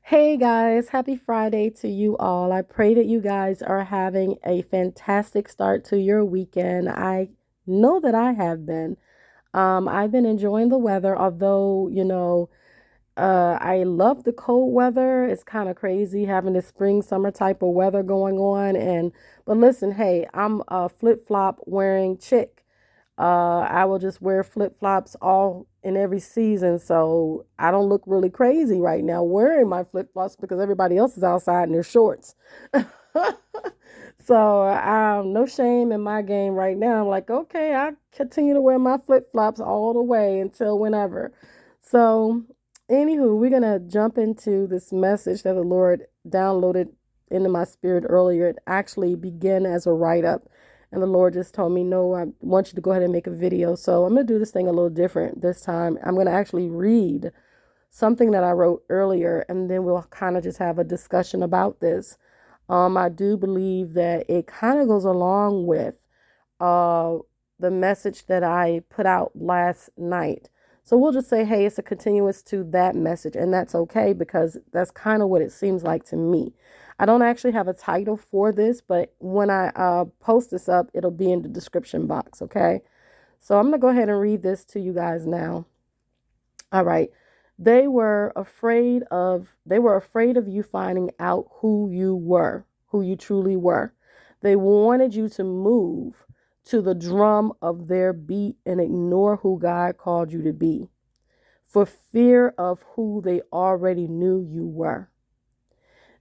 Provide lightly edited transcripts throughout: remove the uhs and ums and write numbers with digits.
Hey guys, happy Friday to you all. I pray that you guys are having a fantastic start to your weekend. I know that I have been. I've been enjoying the weather, although, I love the cold weather. It's kind of crazy having this spring, summer type of weather going on. But listen, hey, I'm a flip-flop wearing chick. I will just wear flip flops all in every season, so I don't look really crazy right now wearing my flip flops because everybody else is outside in their shorts. So no shame in my game right now. I'm like, okay, I continue to wear my flip flops all the way until whenever. So, anywho, we're gonna jump into this message that the Lord downloaded into my spirit earlier. It actually began as a write up. And the Lord just told me, no, I want you to go ahead and make a video. So I'm going to do this thing a little different this time. I'm going to actually read something that I wrote earlier, and then we'll kind of just have a discussion about this. I do believe that it kind of goes along with uh, the message that I put out last night. So we'll just say, hey, it's a continuous to that message, and that's okay because that's kind of what it seems like to me. I don't actually have a title for this, but when I post this up, it'll be in the description box, okay? So I'm going to go ahead and read this to you guys now. All right. They were afraid of you finding out who you truly were. They wanted you to move to the drum of their beat and ignore who God called you to be for fear of who they already knew you were.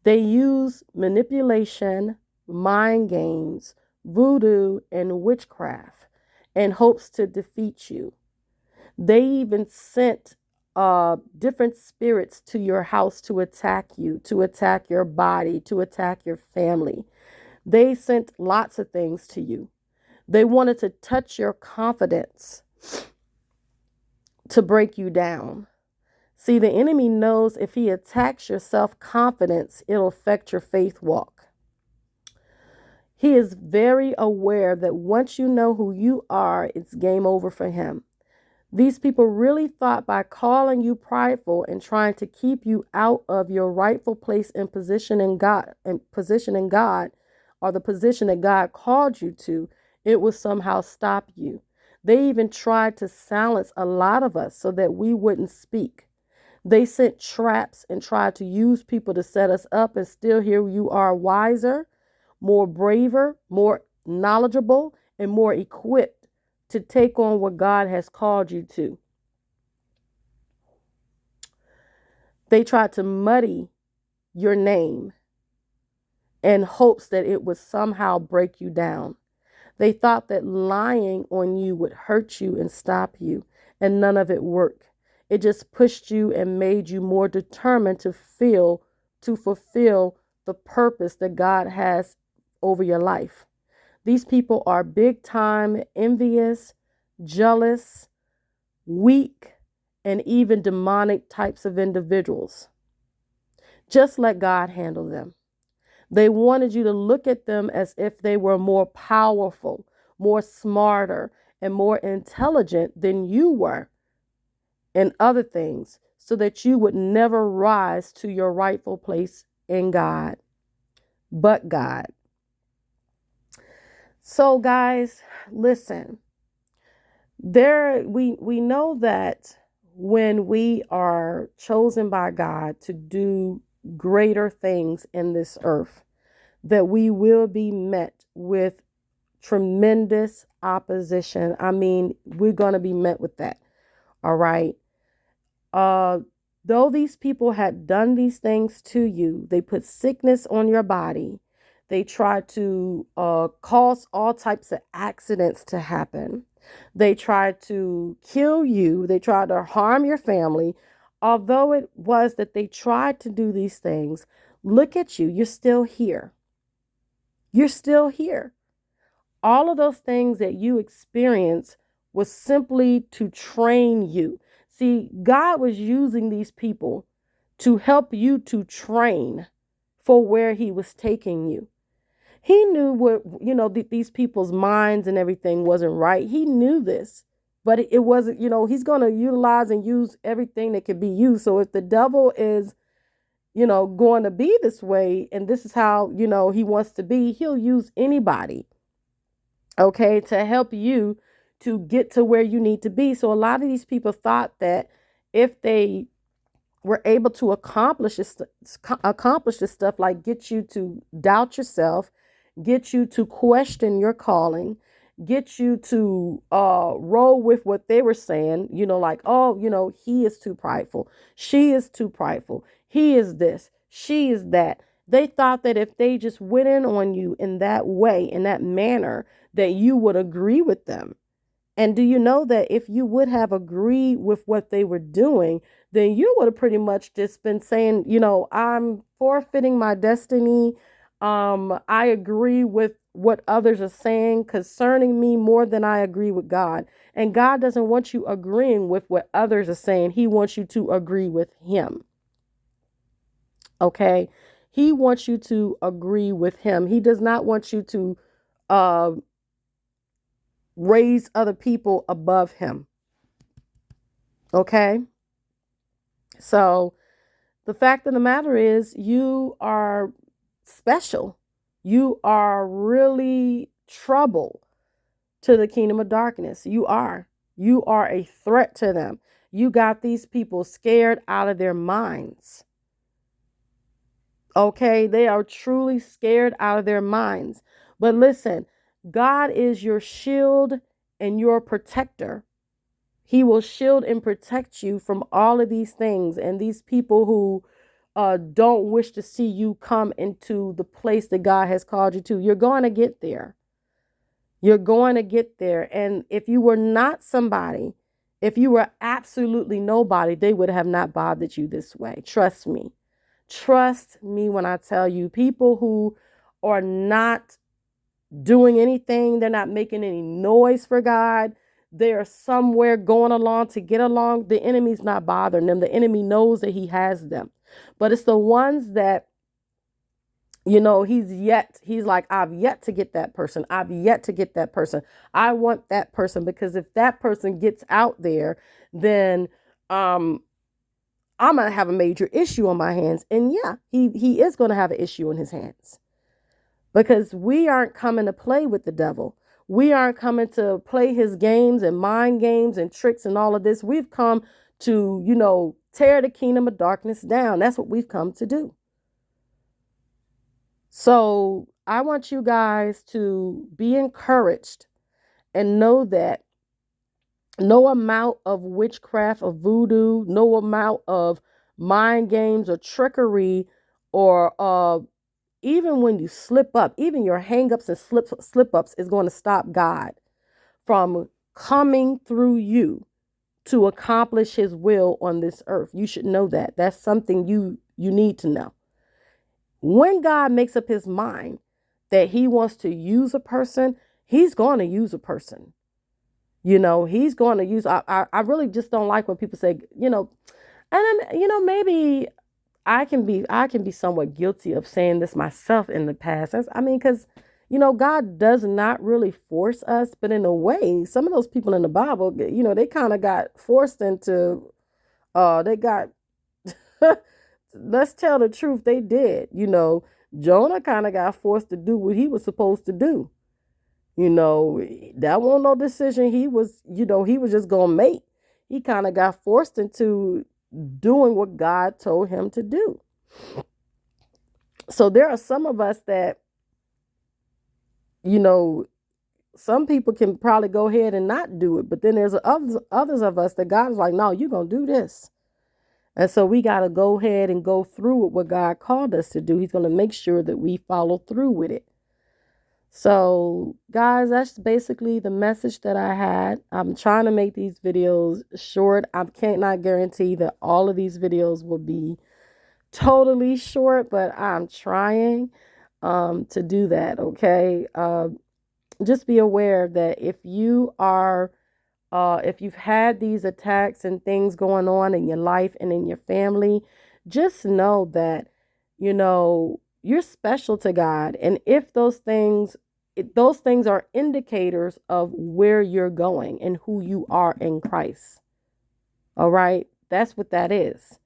They use manipulation, mind games, voodoo, and witchcraft in hopes to defeat you. They even sent different spirits to your house to attack you, to attack your body, to attack your family. They sent lots of things to you. They wanted to touch your confidence to break you down. See, the enemy knows if he attacks your self confidence, it'll affect your faith walk. He is very aware that once you know who you are, it's game over for him. These people really thought by calling you prideful and trying to keep you out of your rightful place and position in God, or the position that God called you to, it would somehow stop you. They even tried to silence a lot of us so that we wouldn't speak. They sent traps and tried to use people to set us up, and still here you are wiser, more braver, more knowledgeable, and more equipped to take on what God has called you to. They tried to muddy your name in hopes that it would somehow break you down. They thought that lying on you would hurt you and stop you, and none of it worked. It just pushed you and made you more determined to fulfill the purpose that God has over your life. These people are big time envious, jealous, weak, and even demonic types of individuals. Just let God handle them. They wanted you to look at them as if they were more powerful, more smarter, and more intelligent than you were in other things, so that you would never rise to your rightful place in God, but God. So, guys, listen. We know that when we are chosen by God to do greater things in this earth, that we will be met with tremendous opposition. I mean, we're going to be met with that. All right. Uh, though these people had done these things to you, they put sickness on your body. They tried to cause all types of accidents to happen. They tried to kill you. They tried to harm your family. Although it was that they tried to do these things, look at you. You're still here. You're still here. All of those things that you experience was simply to train you. See, God was using these people to help you to train for where he was taking you. He knew what, these people's minds and everything wasn't right. He knew this, but it wasn't, he's going to utilize and use everything that can be used. So if the devil is going to be this way, and this is how, he wants to be, he'll use anybody, okay, to help you to get to where you need to be. So a lot of these people thought that if they were able to accomplish this stuff, like get you to doubt yourself, get you to question your calling, get you to roll with what they were saying, like, oh, he is too prideful, she is too prideful, he is this, she is that. They thought that if they just went in on you in that way, in that manner, that you would agree with them. And do you know that if you would have agreed with what they were doing, then you would have pretty much just been saying, I'm forfeiting my destiny. I agree with what others are saying concerning me more than I agree with God. And God doesn't want you agreeing with what others are saying. He wants you to agree with him. Okay? He wants you to agree with him. He does not want you to raise other people above him. Okay? So the fact of the matter is, you are special. You are really trouble to the kingdom of darkness. You are. You are a threat to them. You got these people scared out of their minds. Okay? They are truly scared out of their minds. But listen, God is your shield and your protector. He will shield and protect you from all of these things and these people who don't wish to see you come into the place that God has called you to. You're going to get there. You're going to get there. And if you were not somebody, if you were absolutely nobody, they would have not bothered you this way. Trust me. Trust me when I tell you, people who are not doing anything, they're not making any noise for God, they're somewhere going along to get along, the enemy's not bothering them. The enemy knows that he has them. But it's the ones that, he's like, I've yet to get that person. I've yet to get that person. I want that person, because if that person gets out there, then I'm going to have a major issue on my hands. And yeah, he is going to have an issue on his hands, because we aren't coming to play with the devil. We aren't coming to play his games and mind games and tricks and all of this. We've come to, tear the kingdom of darkness down. That's what we've come to do. So I want you guys to be encouraged and know that no amount of witchcraft or voodoo, no amount of mind games or trickery, or even when you slip up, even your hang-ups and slip-ups is going to stop God from coming through you to accomplish his will on this earth. You should know that. That's something you need to know. When God makes up his mind that he wants to use a person, he's going to use a person. He's going to use, I really just don't like when people say, and then, maybe I can be somewhat guilty of saying this myself in the past. Because, God does not really force us, but in a way, some of those people in the Bible, they kind of got forced into, let's tell the truth, they did. Jonah kind of got forced to do what he was supposed to do. That wasn't no decision he was just going to make. He kind of got forced into doing what God told him to do. So there are some of us that, some people can probably go ahead and not do it, but then there's others of us that God is like, no, you're going to do this. And so we got to go ahead and go through with what God called us to do. He's going to make sure that we follow through with it. So, guys, that's basically the message that I had. I'm trying to make these videos short. I cannot guarantee that all of these videos will be totally short, but I'm trying to do that, okay? Just be aware that if you've had these attacks and things going on in your life and in your family, just know that, you're special to God. And if those things are indicators of where you're going and who you are in Christ. All right. That's what that is.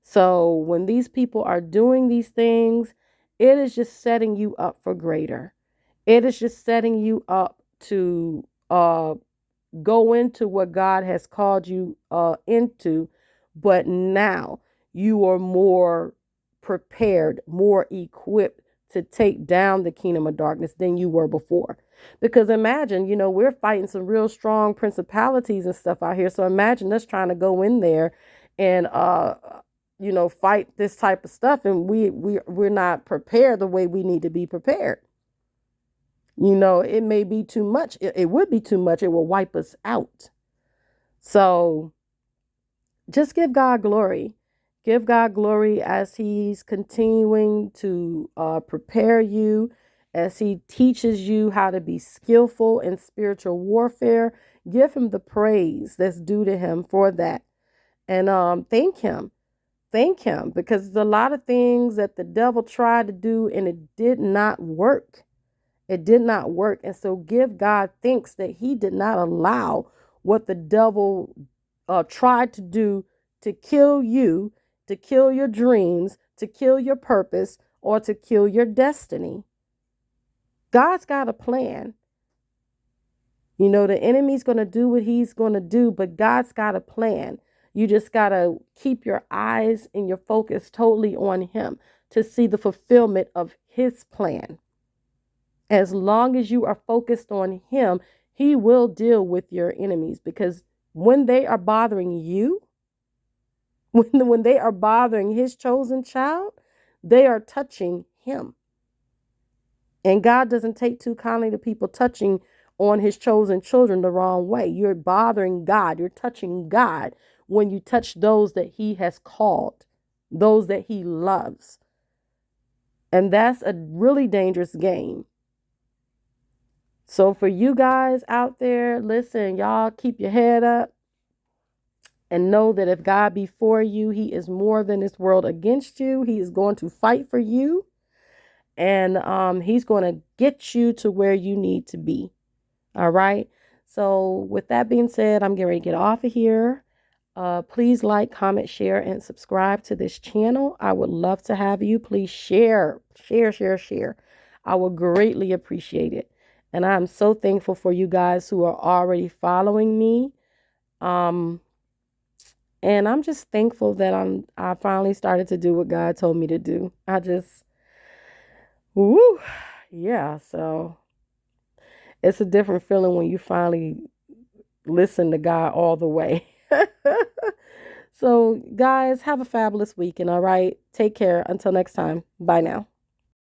So when these people are doing these things, it is just setting you up for greater. It is just setting you up to go into what God has called you into, but now you are more prepared, more equipped to take down the kingdom of darkness than you were before. Because imagine, we're fighting some real strong principalities and stuff out here. So imagine us trying to go in there and fight this type of stuff, and we're not prepared the way we need to be prepared. It may be too much. It would be too much. It will wipe us out. So just give God glory. Give God glory as He's continuing to prepare you, as He teaches you how to be skillful in spiritual warfare. Give Him the praise that's due to Him for that. And thank Him. Thank Him, because there's a lot of things that the devil tried to do and it did not work. It did not work. And so give God thanks that He did not allow what the devil tried to do to kill you, to kill your dreams, to kill your purpose, or to kill your destiny. God's got a plan. The enemy's going to do what he's going to do, but God's got a plan. You just got to keep your eyes and your focus totally on Him to see the fulfillment of His plan. As long as you are focused on Him, He will deal with your enemies, because when they are bothering you, when they are bothering His chosen child, they are touching Him. And God doesn't take too kindly to people touching on His chosen children the wrong way. You're bothering God. You're touching God when you touch those that He has called, those that He loves. And that's a really dangerous game. So for you guys out there, listen, y'all keep your head up and know that if God be for you, He is more than this world against you. He is going to fight for you, and He's going to get you to where you need to be. All right. So with that being said, I'm getting ready to get off of here. Please like, comment, share, and subscribe to this channel. I would love to have you. Please share. I would greatly appreciate it. And I'm so thankful for you guys who are already following me. And I'm just thankful that I finally started to do what God told me to do. Yeah. So it's a different feeling when you finally listen to God all the way. So guys, have a fabulous weekend. All right. Take care. Until next time. Bye now.